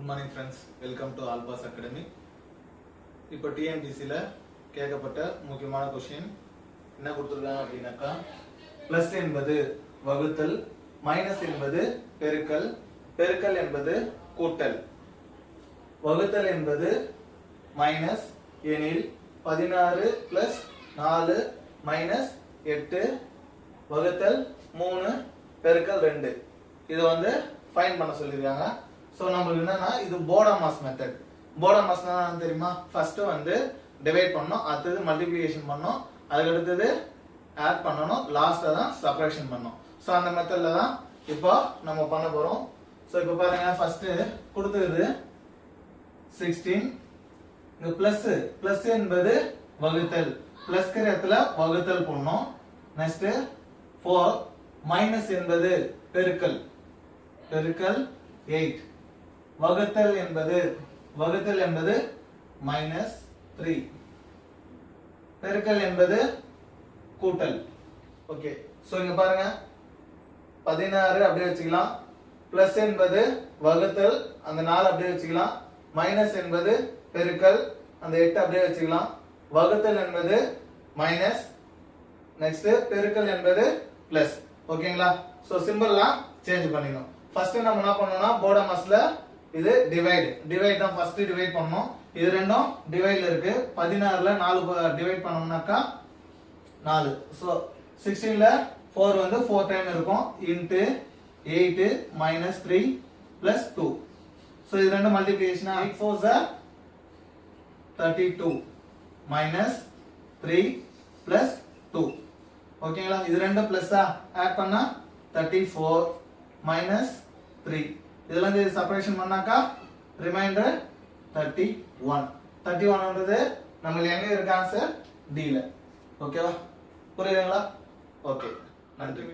morning friends, welcome to Alpas Academy. இப்போ TNPSC-ல கேட்கப்பட்ட முக்கியமான क्वेश्चन என்ன கொடுத்திருக்காங்க அப்படினாக்கா பிளஸ் என்பது வகுத்தல், மைனஸ் என்பது பெருக்கல், பெருக்கல் என்பது கூட்டல். வகுத்தல் என்பது மைனஸ் எனில் 16 பிளஸ் 4 மைனஸ் 8 வகுத்தல் 3 பெருக்கல் 2. இது வந்து ஃபைண்ட் பண்ண சொல்லிருக்காங்க. சோ நமக்கு என்னன்னா இது போடமாஸ் மெத்தட். போடமாஸ்னா என்ன தெரியுமா? ஃபர்ஸ்ட் வந்து டிவைட் பண்ணனும், அடுத்து மல்டிப்ளிகேஷன் பண்ணனும், அதுக்கு அடுத்து ஆட் பண்ணனும், லாஸ்ட்ல தான் சப்ட்ராக்ஷன் பண்ணனும். சோ அந்த மெத்தட்ல தான் இப்போ நம்ம பண்ண போறோம். சோ இப்போ பாருங்க ஃபர்ஸ்ட் கொடுத்தது 16. இந்த பிளஸ் என்பது வகுத்தல், பிளஸ் இடத்துல வகுத்தல் பண்ணனும். நெக்ஸ்ட் 4 மைனஸ் என்பது பெருக்கல், பெருக்கல் 8. வகுத்தல் என்பது மைனஸ் 3. பெருக்கல் என்பது கூட்டல். ஓகே, சோ இங்க பாருங்க 16 அப்படியே வச்சுக்கலாம், பிளஸ் என்பது வகுத்தல் அந்த 4 அப்படியே வச்சுக்கலாம், மைனஸ் என்பது பெருக்கல் அந்த 8 அப்படியே வச்சுக்கலாம், வகுத்தல் என்பது மைனஸ், நெக்ஸ்ட் பெருக்கல் என்பது பிளஸ். ஓகேங்களா? சோ சிம்பல்லாம் சேஞ்ச் பண்ணிடணும். ஃபர்ஸ்ட் நம்ம என்ன பண்ணனும்னா போடமாஸ்ல இது டிவைட் தான் ஃபர்ஸ்ட் டிவைட் பண்ணனும். இது ரெண்டும் டிவைட்ல இருக்கு. 16ல 4 டிவைட் பண்ணோம்னாக்கா 4. சோ 16ல 4 வந்து 4 டைம் இருக்கும். Into 8 minus 3 plus 2. சோ இது ரெண்டும் multiplication 8 4s are 32 minus 3 plus 2. ஓகேங்களா? இது ரெண்டும் பிளஸ்ஸா ஆட் பண்ணா 34 மைனஸ் 3. இதெல்லாம் செப்பரேஷன் பண்ணாக்கா ரிமைண்டர் 31. 31ன்றது நமக்கு எங்க இருக்கு ஆன்சர் D ல. ஓகேவா? புரியுதுங்களா? ஓகே, நன்றி.